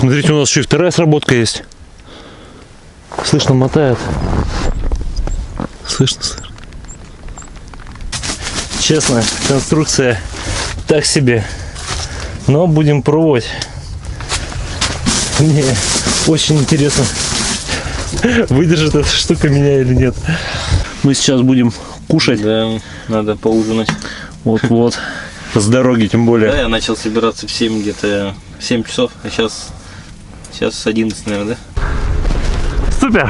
Смотрите, у нас еще и вторая сработка есть. Слышно, мотает. Слышно. Честно, конструкция так себе. Но будем пробовать. Мне очень интересно, выдержит эта штука меня или нет. Мы сейчас будем кушать. Да, надо поужинать. Вот. С дороги тем более. Да, я начал собираться в 7 где-то, 7 часов, а сейчас 11, наверное, да? Супер!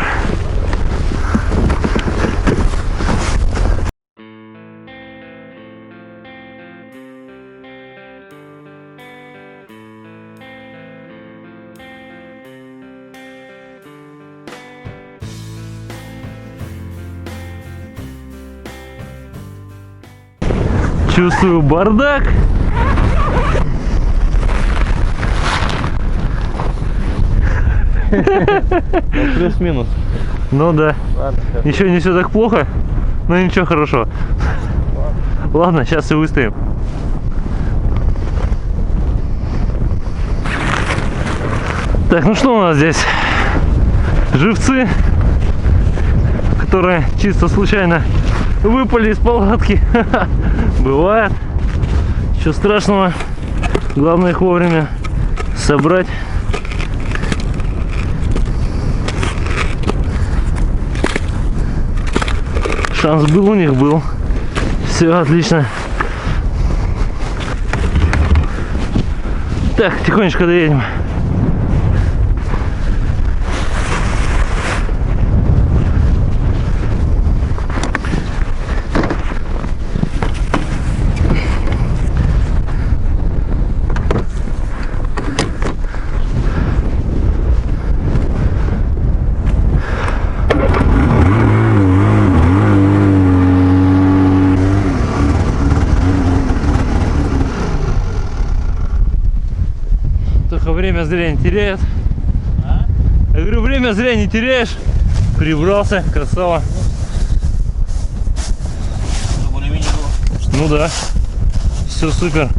Чувствую бардак. Плюс-минус. Ну да. Ладно, Ничего не все так плохо, но ничего, хорошо. Ладно, сейчас и выставим. Так, ну что у нас здесь? Живцы, которые чисто случайно выпали из палатки. Бывает. Ничего страшного. Главное их вовремя собрать. Шанс был у них, был. Все отлично. Так, тихонечко доедем. Время зря не теряет. Я говорю, время зря не теряешь. Прибрался, красава. Ну да. Все супер.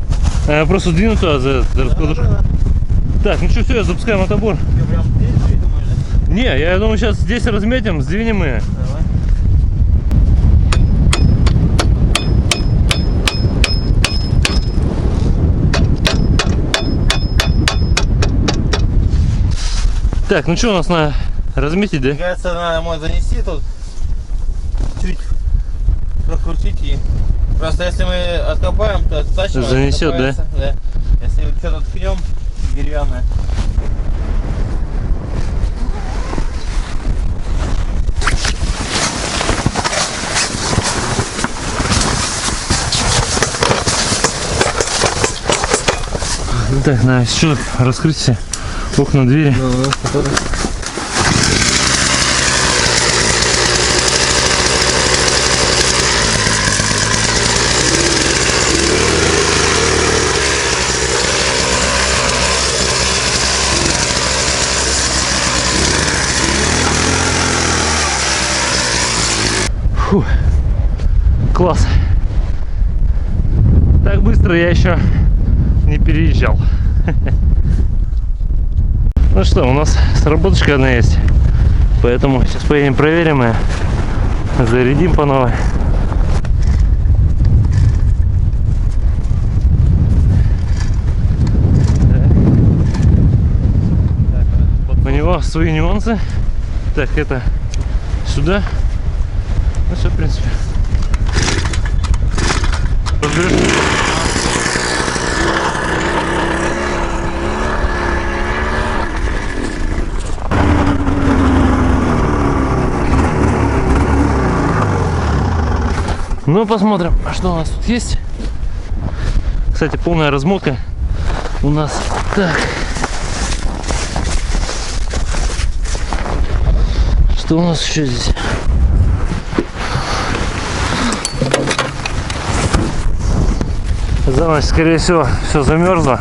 Я просто двину туда за раскладушку. Так, ну что, все, я запускаю мотобор. Не, я думаю, сейчас здесь разметим, сдвинем ее. Так, ну что у нас на разметить, да? Мне кажется, надо мой занести тут, чуть прокрутить и просто если мы откопаем, то точно занесет, да? Да. Если что-то ткнем деревянное. Так, на что раскрыть все окна, двери. Фу. Класс. Так быстро я еще не переезжал. Ну что, у нас сработочка одна есть, поэтому сейчас поедем проверим и зарядим по новой. У него свои нюансы. Так, это сюда. Ну все, в принципе. Ну, посмотрим, что у нас тут есть. Кстати, полная размотка у нас. Так. Что у нас еще здесь? За ночь, скорее всего, все замерзло.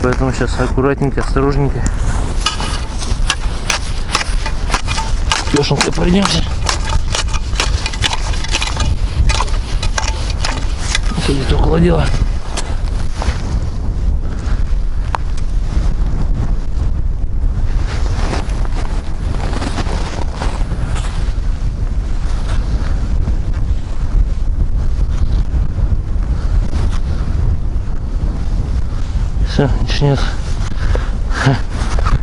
Поэтому сейчас аккуратненько, осторожненько. Лешенька, пройдемся. Где-то около дела. больше нет.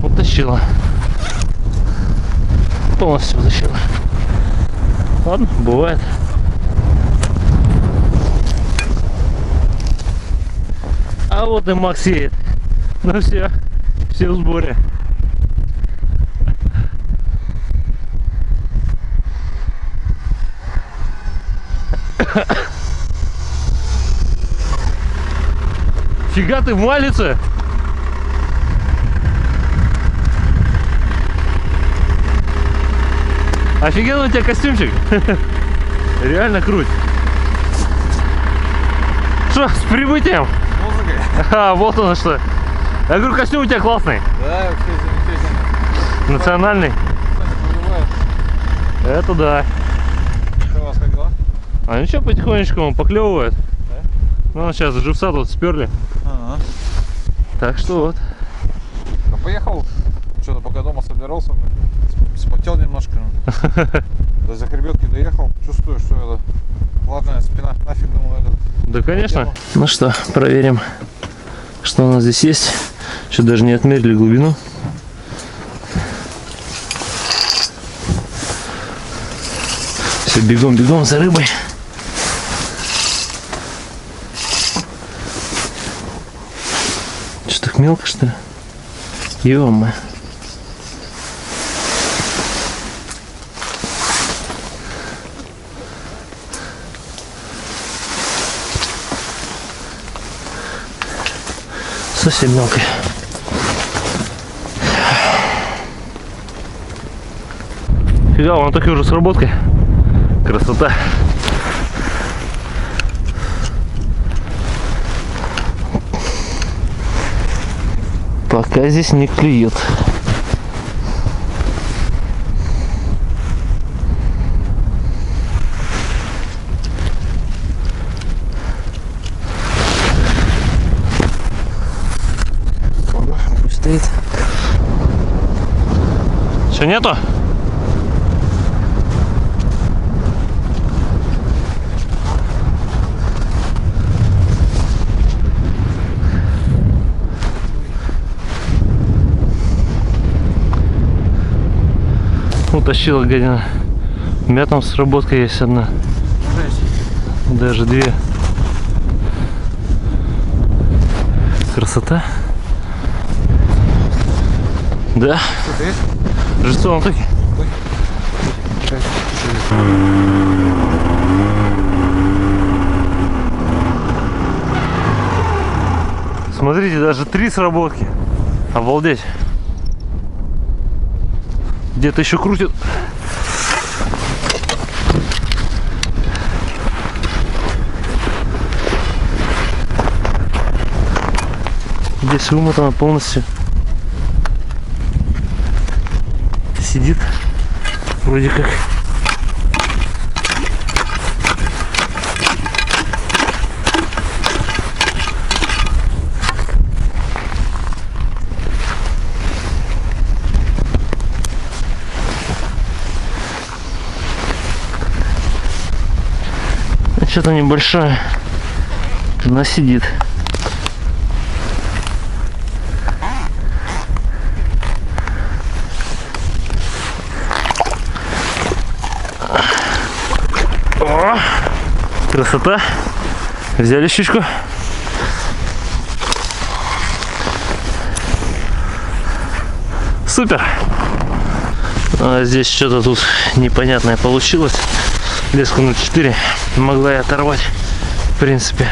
Утащила. Полностью утащила. Ладно, бывает. А вот и Макс едет. Ну все в сборе. Фига ты в малице? Офигенный у тебя костюмчик. Реально круть. Что, с прибытием? Музыкой? А, вот оно что. Я говорю, костюм у тебя классный. Да, вообще замечательно. Национальный. Это да. Что у вас, как дела? А ничего, потихонечку он поклевывает. Да? Ну, сейчас живца тут сперли. Ага. Так что вот. Да поехал, что-то пока дома собирался, спотел немножко. До Захребетки доехал, чувствую, что это ладная спина, нафиг, думаю, это. Да, конечно. Ну что, проверим, что у нас здесь есть. Еще даже не отмерили глубину. Все, бегом за рыбой. Что, так мелко, что ли? Ё-моё. Совсем мелкая. Фига, он такой уже с работкой. Красота. Пока здесь не клюет. Пусть стоит. Что, нету? Утащила гадина. У меня там сработка есть одна. Даже две. Красота. Да. Что-то есть? Живцо он таки. Смотрите, даже 3 сработки. Обалдеть. Где-то еще крутит. Здесь вымотано полностью. Сидит. Вроде как. Что-то небольшое, она сидит. О, красота. Взяли щучку. Супер. А здесь что-то тут непонятное получилось. Леску 0,4 могла я оторвать, в принципе.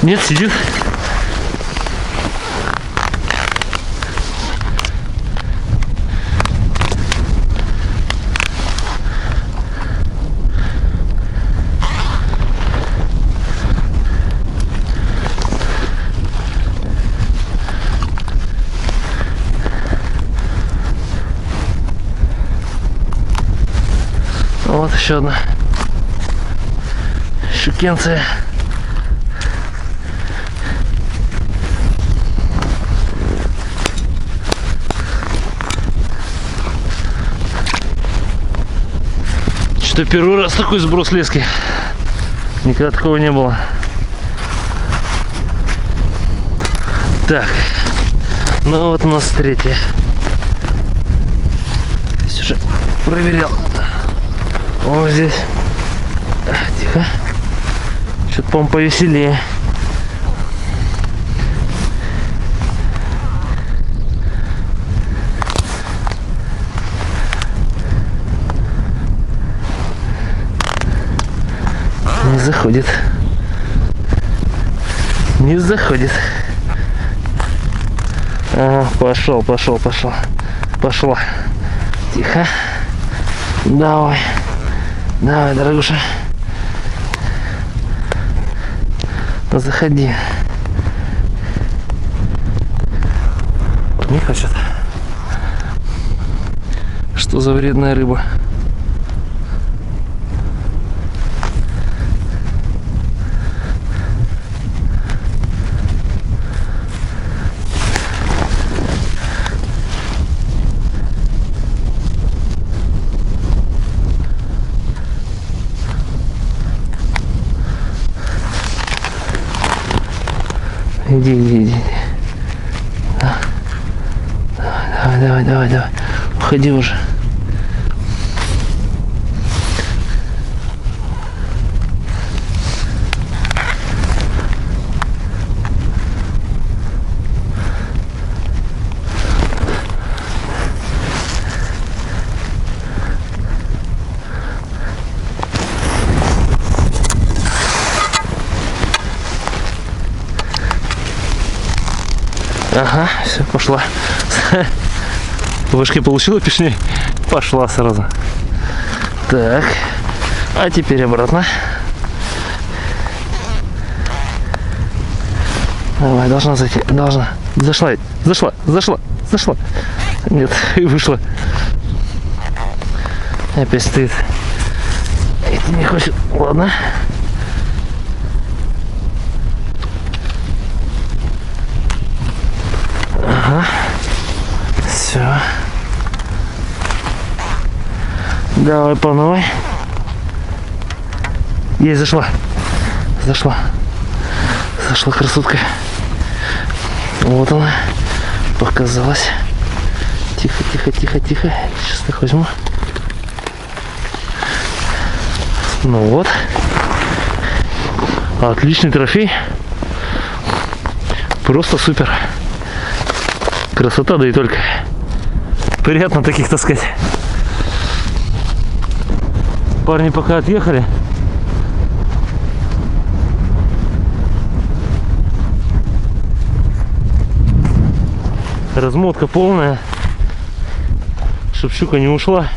Нет, сидит. Вот еще одна щукенция. Это первый раз такой сброс лески. Никогда такого не было. Так. Ну вот у нас третья. Здесь уже проверял. Вот здесь. Тихо. Что-то, по-моему, повеселее. Не заходит. Не заходит. Ага, пошел. Пошла. Тихо. Давай, дорогуша. Ну, заходи. Не хочет. Что за вредная рыба? Иди. Давай. Уходи уже. Ага, все, пошла. Вышки получила пешней, пошла сразу. Так, а теперь обратно. Давай, должна зайти, должна. Зашла. Нет, и вышла. Опять стоит. Идти не хочет. Ладно. Ага. Все. Давай по новой. Есть, зашла. Зашла красотка. Вот она. Показалась. Тихо. Сейчас так возьму. Ну вот. Отличный трофей. Просто супер. Красота, да и только. Приятно таких таскать. Парни пока отъехали. Размотка полная. Чтоб щука не ушла.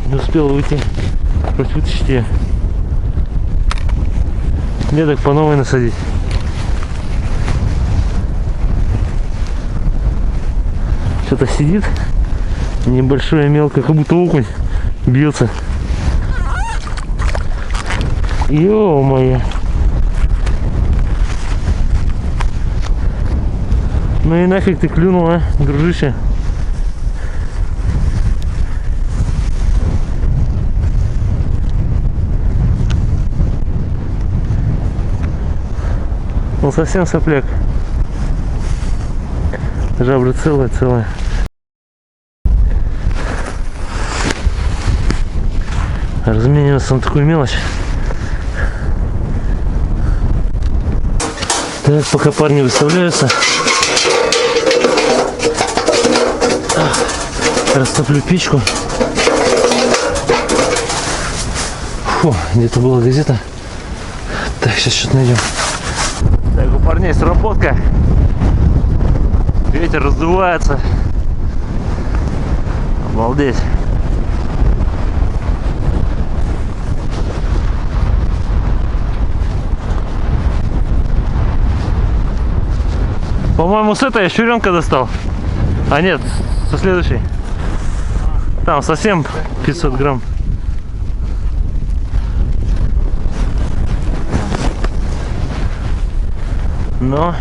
Не успела уйти. Хоть вытащить ее. Ледок по новой насадить. Что-то сидит. Небольшое, мелкое, как будто окунь бьется. Ё-моё. Ну и нафиг ты клюнул, а, дружище. Он совсем сопляк. Жабры целая. Размениваться на такую мелочь. Так, пока парни выставляются, растоплю печку. Фу, где-то была газета. Так, сейчас что-то найдем. Так, у парней сработка. Ветер раздувается. Обалдеть. По-моему, с этой я щуренка достал. А нет, со следующей. Там совсем 500 грамм. Но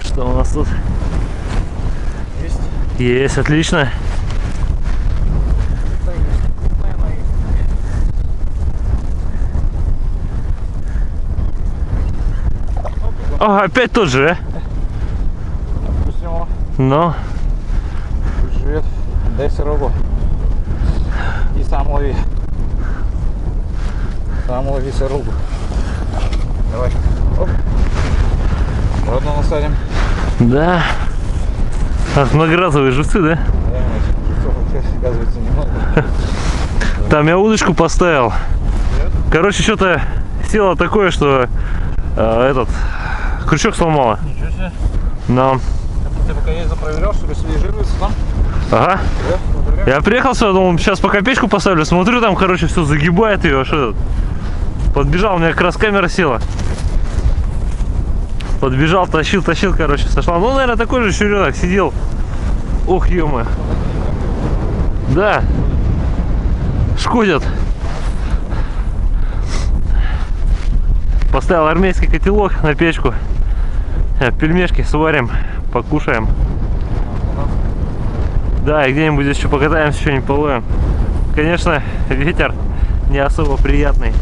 что у нас тут? Есть, отлично. О, опять тот же, а? Отпустим его. Ну, Живет. Дай сирогу. И сам лови. Сам лови сирогу. Давай. Оп. Родно насадим. да. Ах, многоразовые живцы, да? Да, оказывается, немного. Там я удочку поставил. Короче, что-то село такое, что этот крючок сломало. Ничего себе. Но. Ты пока ездил, проверял, что ли, слеживается там? Ага. Да, Я приехал сюда, думал, сейчас пока печку поставлю, смотрю, там, короче, все загибает ее, что подбежал, у меня как раз камера села. Подбежал, тащил, короче, сошла. Ну, наверное, такой же щуренок сидел. Ох, ё-моё. Да. Шкодят. Поставил армейский котелок на печку. Пельмешки сварим, покушаем. Да, и где-нибудь здесь еще покатаемся, что-нибудь половим. Конечно, ветер не особо приятный.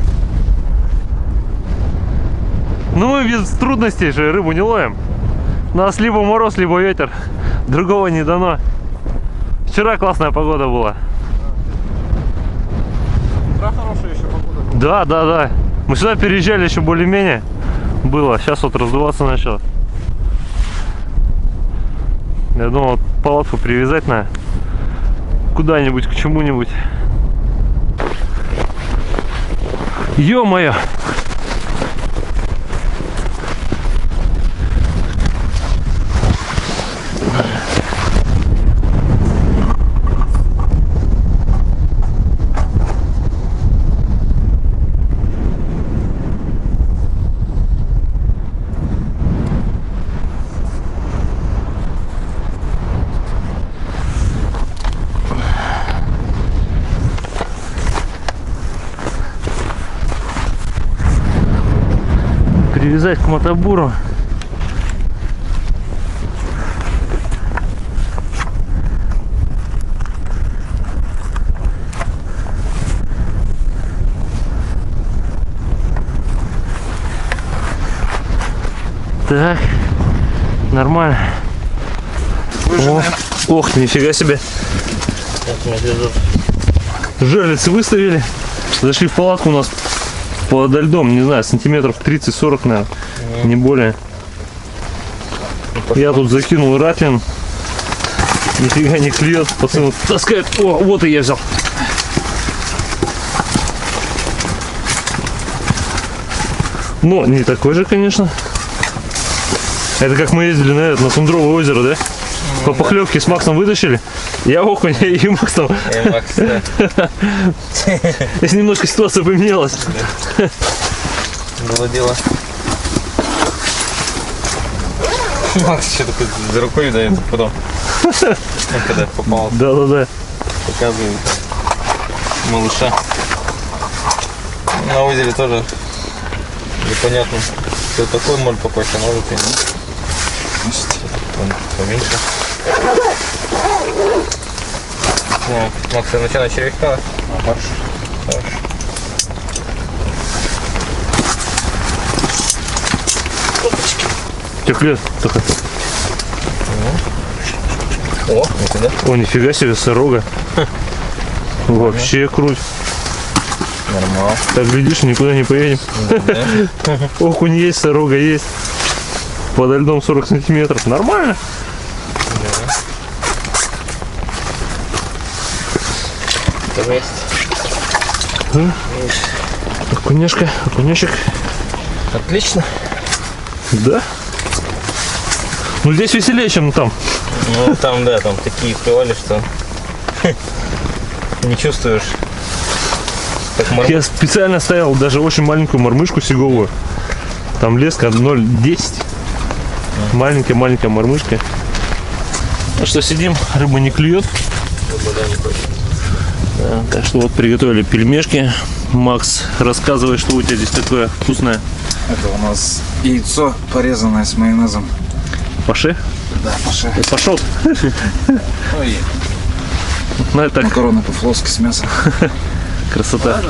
Ну, мы без трудностей же рыбу не ловим. У нас либо мороз, либо ветер. Другого не дано. Вчера классная погода была. утра хорошая еще погода была. Да, да, да. Мы сюда переезжали еще более-менее было. Сейчас вот раздуваться начало. Я думал, палатку привязать на куда-нибудь, к чему-нибудь. Ё-моё! Привязать к мотобуру. Так, нормально. О, ох, нифига себе. Жерлицы выставили. Зашли в палатку у нас подо льдом, не знаю, сантиметров 30-40, наверное, не более. Я тут закинул ратлин. Нифига не клюет, пацаны таскают. О, вот и я взял. Но не такой же, конечно. Это как мы ездили на Тундровое озеро, да? По поклевке с Максом вытащили. Я окунь, и Макс там. Макс, да. Если немножко ситуация поменялась. Было дело. Макс что такое за рукой, да, это потом. Когда попал, Да-да-да. показывает малыша. На озере тоже непонятно, кто такой может попасть, а может и нет. Он поменьше. Так, Макс, начало червяка. Хорошо. Что клюет только? О, это да? О, нифига себе, сорога. Вообще круть. Нормально. Так, глядишь, никуда не поедем. Да. Окунь есть, сорога есть. Подо льдом 40 сантиметров. Нормально. Тоже есть. Окунешка, окунечек. Отлично. Да. Ну здесь веселее, чем там. Ну там, да, там такие клевали, что не чувствуешь. Как Я специально ставил даже очень маленькую мормышку сиговую. Там леска 0,10. Маленькая мормышка. Ну что, сидим, рыба не клюет. Да, так что вот приготовили пельмешки. Макс, рассказывай, что у тебя здесь такое вкусное. Это у нас яйцо, порезанное с майонезом. Паше? Да, паше. Пошел. Ну и Ну это так, макароны по-флотски с мясом. красота.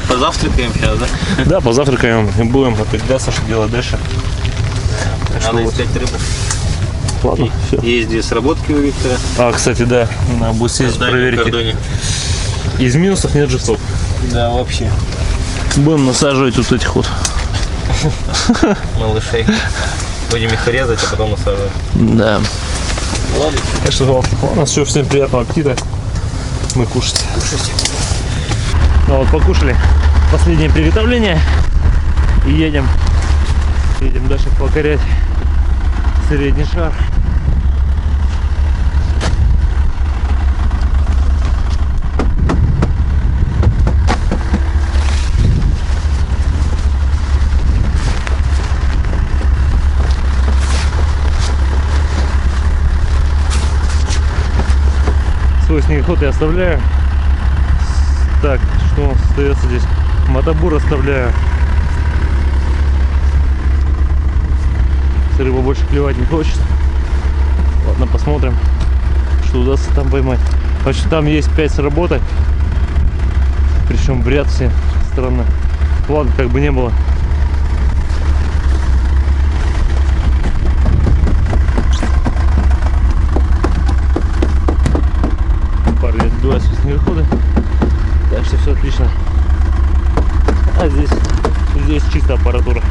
Позавтракаем сейчас, да? Да, позавтракаем и будем определяться, что делать дальше. Надо вот. искать рыбу. Ладно, все. Есть две сработки у Виктора. А, кстати, да, надо будет съездить На дальнем проверить. кордоне. Из минусов нет жестов. Да, вообще. Будем насаживать вот этих вот. Малышей. Будем их резать, а потом насаживать. Да. Ладно. Так что, ладно, все, всем приятного аппетита. Мы кушать. Ну вот, покушали. Последнее приготовление. И едем. Едем дальше покорять средний шар. Свой снегоход я оставляю. Так, что у нас остается здесь? Мотобур оставляю. Рыба больше клевать не хочет. Ладно, посмотрим, что удастся там поймать. Вообще там есть 5 сработок. Причем в ряд все странно. Ладно, как бы не было. Парни отбивают свои снегоходы. Так что все отлично. А здесь чисто аппаратура.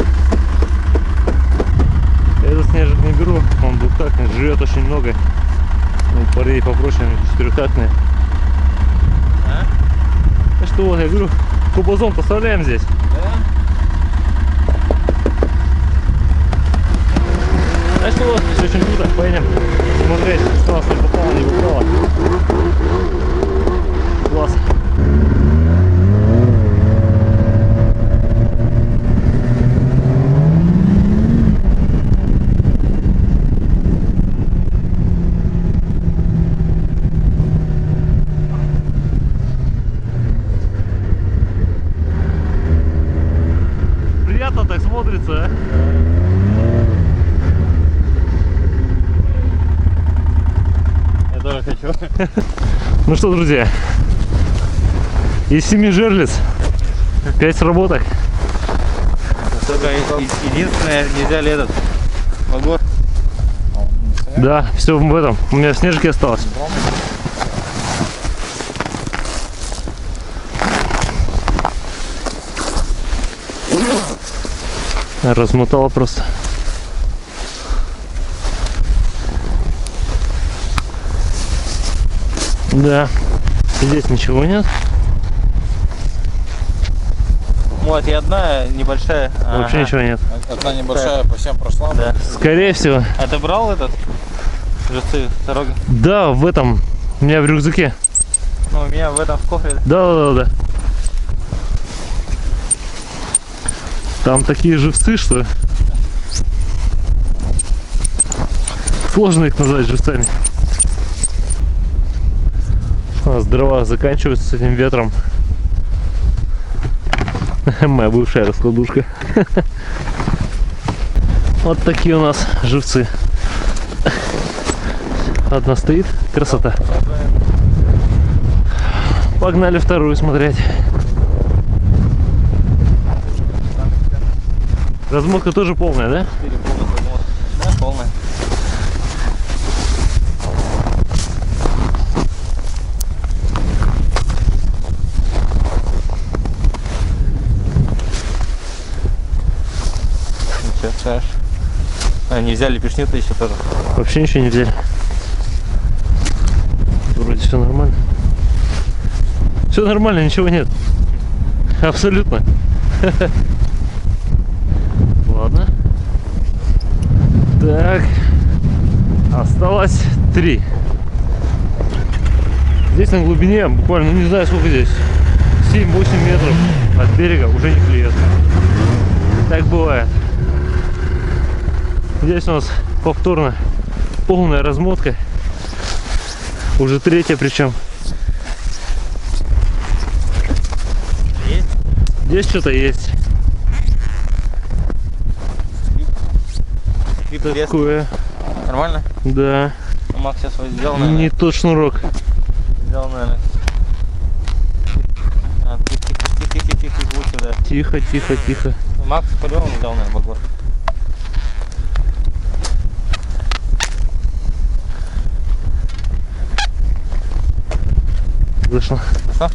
Этот снежок не беру, он двухтактный, живет очень много. Ну, парней попроще, четырехтактные. Так что вот, я говорю, кубозон поставляем здесь. Так что вот, все очень круто, поедем смотреть, что у нас не попало, не попало. Класс. Приятно так смотрится, а? Я тоже хочу. Ну что, друзья, из 7 жерлиц 5 сработок. Только единственное, нельзя ли этот багор. Да, все в этом. У меня в снежке осталось. Размотала просто. Да, здесь ничего нет. Вот и одна небольшая. Вообще ничего нет. Одна небольшая по всем прошла. Да. Скорее всего. А ты брал этот? Живцы дороги? Да, в этом. У меня в рюкзаке. Ну, у меня в этом в кофре. Да. Там такие живцы, что сложно их назвать живцами. У нас дрова заканчиваются с этим ветром. Моя бывшая раскладушка. Вот такие у нас живцы. Одна стоит, красота. Погнали вторую смотреть. Размотка тоже полная, да? Да, полная. Сейчас. А, не взяли пешню-то еще тоже. Вообще ничего не взяли. Вроде все нормально. Все нормально, ничего нет. Абсолютно. Ладно. Так. Осталось 3. Здесь на глубине буквально, ну не знаю сколько здесь, 7-8 метров от берега уже не клюет. Так бывает. Здесь у нас повторно полная размотка. Уже 3-я причем. Есть? Здесь что-то есть. Такое. Нормально? Да. Макс сейчас вот сделал, наверное. Не тот шнурок. Взял, наверное. Тихо, будь сюда. Тихо. Макс по-любому взял, наверное, багор. Вышло. Что?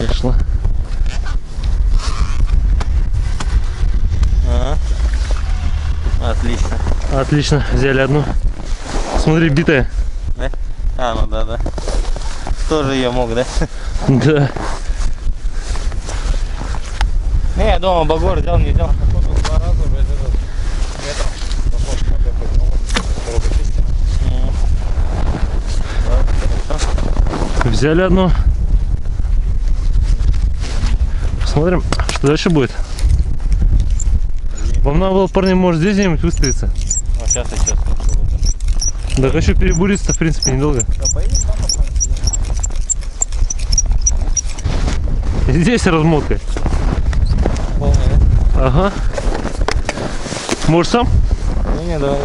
Вышло. Ага. Отлично. Отлично, взяли одну. Смотри, битая. Да? А, ну да, да. Тоже ее мог, да? Да. Не, я думал, багор взял, не взял. Походу 2 раза, блядь, этот ветром пошел, когда поднял, дорога чистая. Взяли одну. Посмотрим, что дальше будет. Вам надо было, парни, может здесь где-нибудь выставиться. А сейчас я слушаю. Да хочу перебуриться, в принципе, недолго. Да поедем там посмотрим. Здесь размотка. Полный, да? Ага. Может сам? Не, давай.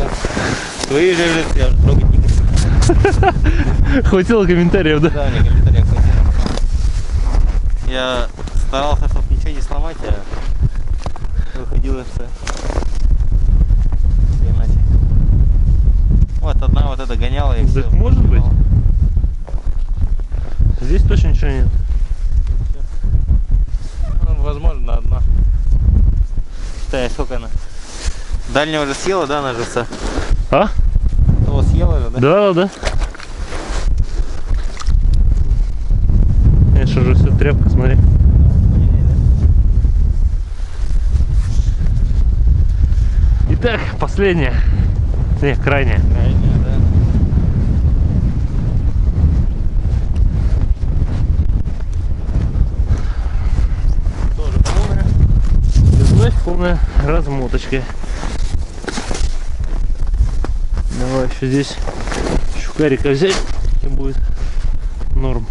Твои же, я уже трогать не хочу. Хватило комментариев, да? Да, мне комментариев хватило. Я старался, чтобы ничего не сломать, а выходило все иначе. Вот одна вот эта гоняла и Да все. может быть. Здесь точно ничего нет. Ну, возможно, одна. Так, сколько она? Дальняя уже съела, да, она живца? А? Того съела же, да? Да, да, да. Конечно же, все тряпка, смотри. Итак, последняя. Не, крайняя. Крайняя, да. Тоже полная. Здесь полная размоточка. Давай еще здесь щукарика взять и будет норм.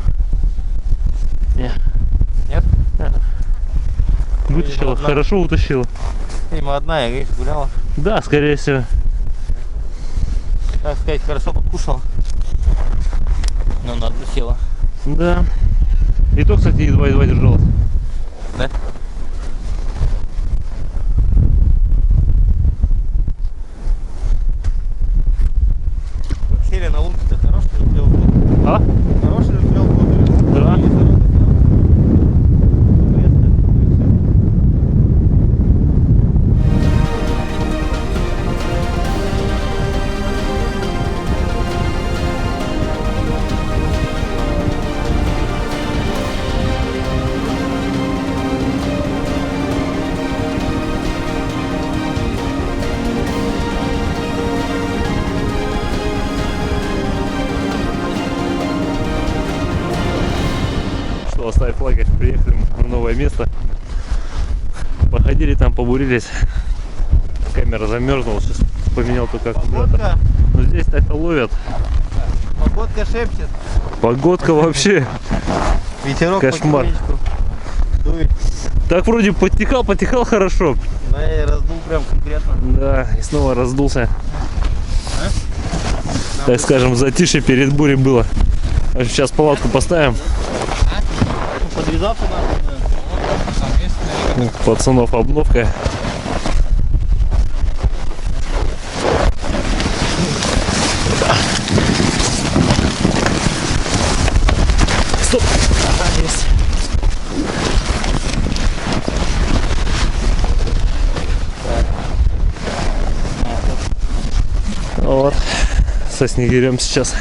Не. Нет? Вытащила, Одна. хорошо утащила. Видимо, одна, я, видишь, гуляла. Да, скорее всего. Так сказать, хорошо покушала. Но на одну села. Да. И то, кстати, едва-едва держалась. Да? Вообще на лунке-то хороший люблел был. А? Хороший люблел был. Да. Что, оставив флаги, приехали мы на новое место. Походили там, побурились. Камера замерзла, сейчас поменял только аккумулятор. Погодка, Но здесь так-то ловят. погодка шепчет. Погодка вообще. Ветерок Кошмар. потихонечку дует. Так вроде потекал хорошо. Да, я раздул прям конкретно. Да, и снова раздулся. Так скажем, затишье перед бурей было. В общем, сейчас палатку поставим. Подвязаться надо. Там есть наверное. Пацанов обновка. Стоп! Ага, есть. Вот. Со снегирем сейчас.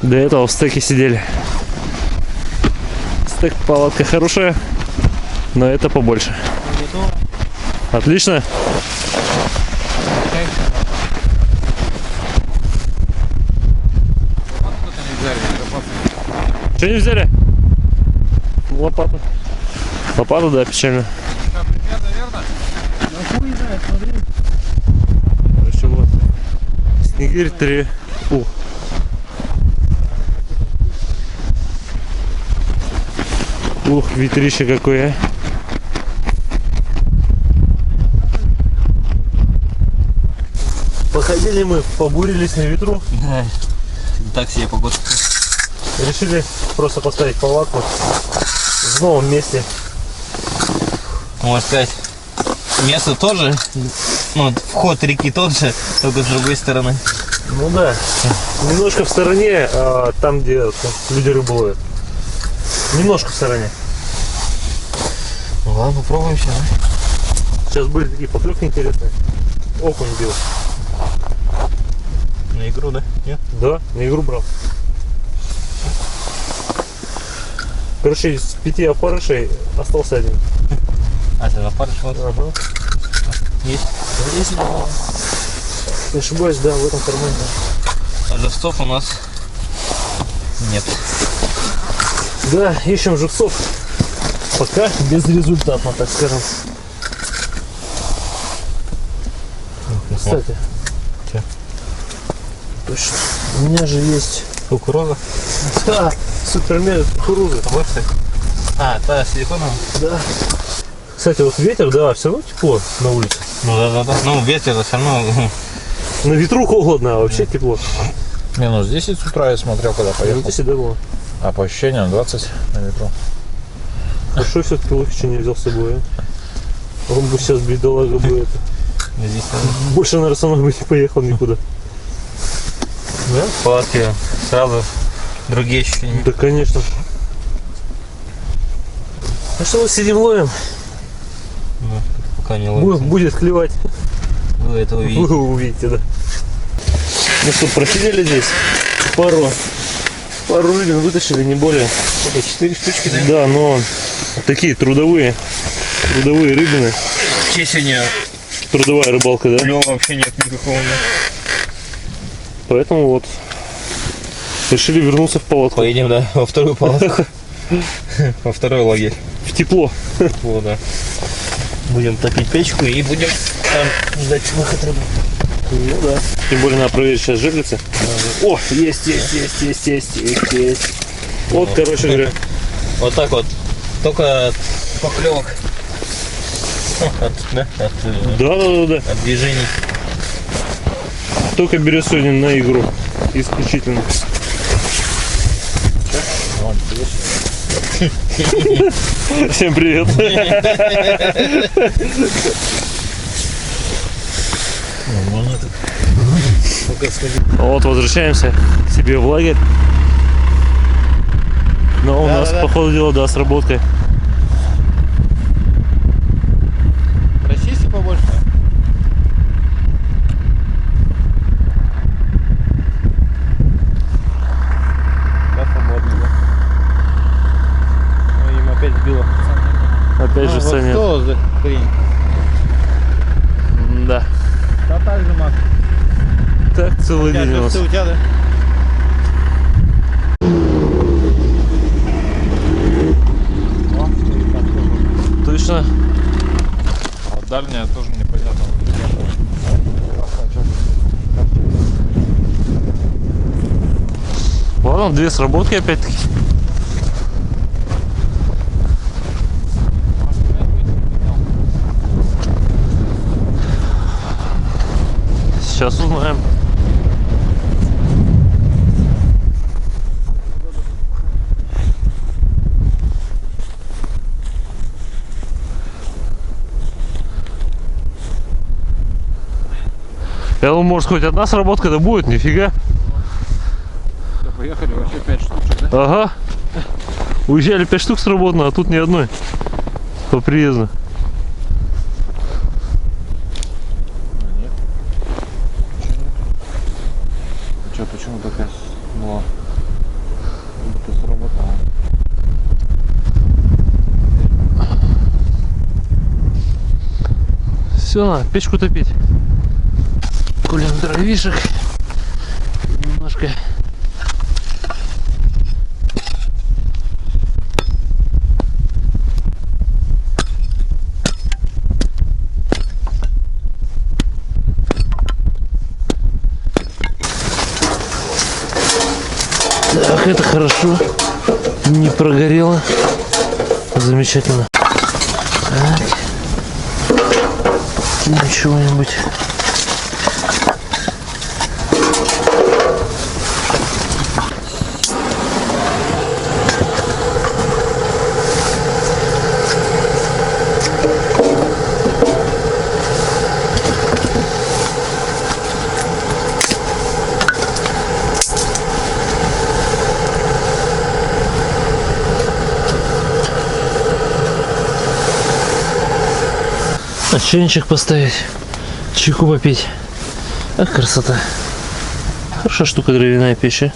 До этого в стеке сидели. Стек палатка хорошая, но это побольше. Отлично. Кто-то не взяли, лопату. Что не взяли? Лопату. Лопату, да, печально. Да, примерно, верно? Короче, вот. Снегирь 3. Ух. Ух, ветрище какое. Походили мы, побурились на ветру. Да, так себе погодка. Решили просто поставить палатку в новом месте. Можно сказать, место тоже, ну, вход реки тот же, только с другой стороны. Ну да. Немножко в стороне, там, где люди рыбу ловят. Немножко в стороне. Ну ладно, попробуем сейчас. Сейчас были такие поклевки интересные. Окунь бил. На игру, да? Нет? Да, на игру брал. Короче, из 5 опарышей остался один. А, ты опарыш вот? Ага. Есть? Есть. Не ошибаюсь, да, в этом кармане. А живцов у нас нет. Да, ищем живцов. Пока безрезультатно, так скажем. Кстати. Че? Точно. У меня же есть. Кукуруза? Да, супермер кукурузы. Вот, кстати. А, та силиконовая? Да. Кстати, вот ветер, да, все равно тепло на улице. Ну да. Ну, ветер все равно. На ветру холодно, а вообще тепло. Минус 10 с утра я смотрел, когда поехал. Видите, да, было. А по ощущениям 20 на ветру. Хорошо, все-таки ловче не взял с собой. А? Он бы сейчас, бедолага, бы это. Здесь Больше, наверное, со мной бы не поехал никуда. да? В палатке сразу другие ощущения. Да, конечно. Ну что, вот сидим ловим. Ну, пока не ловим. Будет клевать. Вы это увидите. Вы увидите, да. Ну что, просидели здесь пару рыбин вытащили, не более. Сколько, 4 штучки, да? Да, но такие трудовые рыбины. Че сегодня Трудовая рыбалка, да? клёва вообще нет никакого. Поэтому вот решили вернуться в палатку. Поедем, да, во вторую палатку. Во второй лагерь. В тепло. Вот, да. Будем топить печку и будем там ждать выход рыбы. Ну да. Тем более надо проверить сейчас жерлицы. О, есть. Вот, короче говоря. Вот так вот. Только поклевок. От Да. от движений. Только берет сегодня на игру. Исключительно. Всем привет. Можно тут. Только сходить. Вот возвращаемся к себе в лагерь. Но у нас, по ходу дела, да, сработка. Расисти побольше. Да, свободно, да. Ну, им опять сбило. Опять же, вот Саня. что за хрень? Да. Да так же, Макс. Так целый день у нас. У тебя, да? Точно. А дальняя тоже непонятно. Ладно, 2 сработки опять-таки. Сейчас узнаем. Я думаю, может, хоть одна сработка да будет, нифига. Да, поехали вообще 5 штучек, да? Ага. Уезжали 5 штук сработано, а тут ни одной. По приезду. Нет. Что, почему такая была? Будто сработала. Все, надо печку топить. Кулем дровишек. Немножко. Так, это хорошо. Не прогорело. Замечательно. Так. Чего-нибудь. чайничек поставить, чайку попить. Ах, красота. Хорошая штука дровяная печь, а?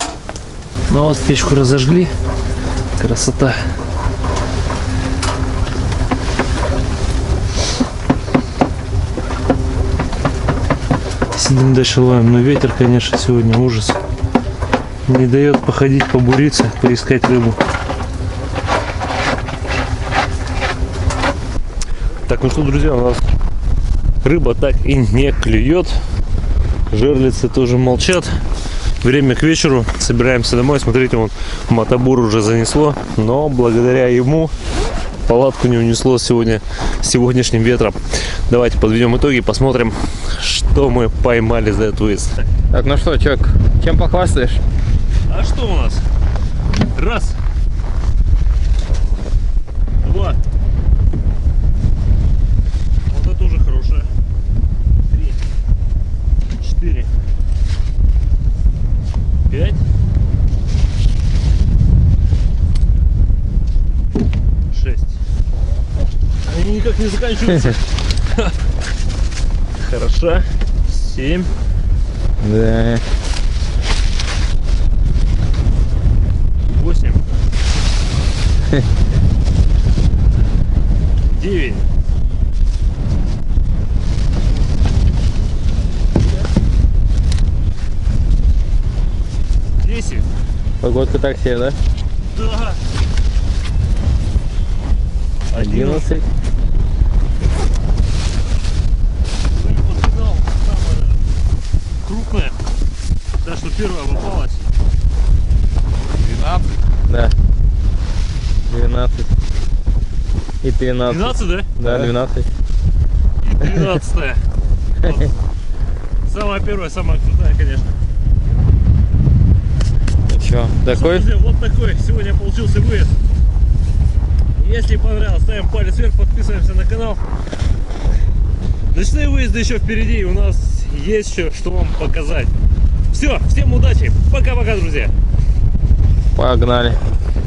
Ну вот печку разожгли. Красота. Сидим дальше ловим. Но ветер, конечно, сегодня ужас. Не дает походить, побуриться, поискать рыбу. Так, ну что, друзья, у нас рыба так и не клюет. Жерлицы тоже молчат. Время к вечеру. Собираемся домой. Смотрите, вон мотобур уже занесло. Но благодаря ему палатку не унесло сегодня сегодняшним ветром. Давайте подведем итоги и посмотрим, что мы поймали за этот выезд. Так, ну что, Чок, чем похвастаешь? А что у нас? Раз. Два. Вот это уже хорошее. 3. 4. 5. 6. Они никак не заканчиваются. Хорошо. 7. Да. 8. 9. 10. Погодка так себе, да? Да. 11. Рыба подгнал, самая крупная. Та, что первая попалась. 12. Да. 12. И 13. 12, да? Да, 12. И 13. Вот. Самая первая, самая крутая, конечно. Че, такой? Друзья, вот такой сегодня получился выезд. Если понравилось, ставим палец вверх, подписываемся на канал. Ночные выезды еще впереди, и у нас есть еще что вам показать. Все, всем удачи, пока-пока, друзья. Погнали.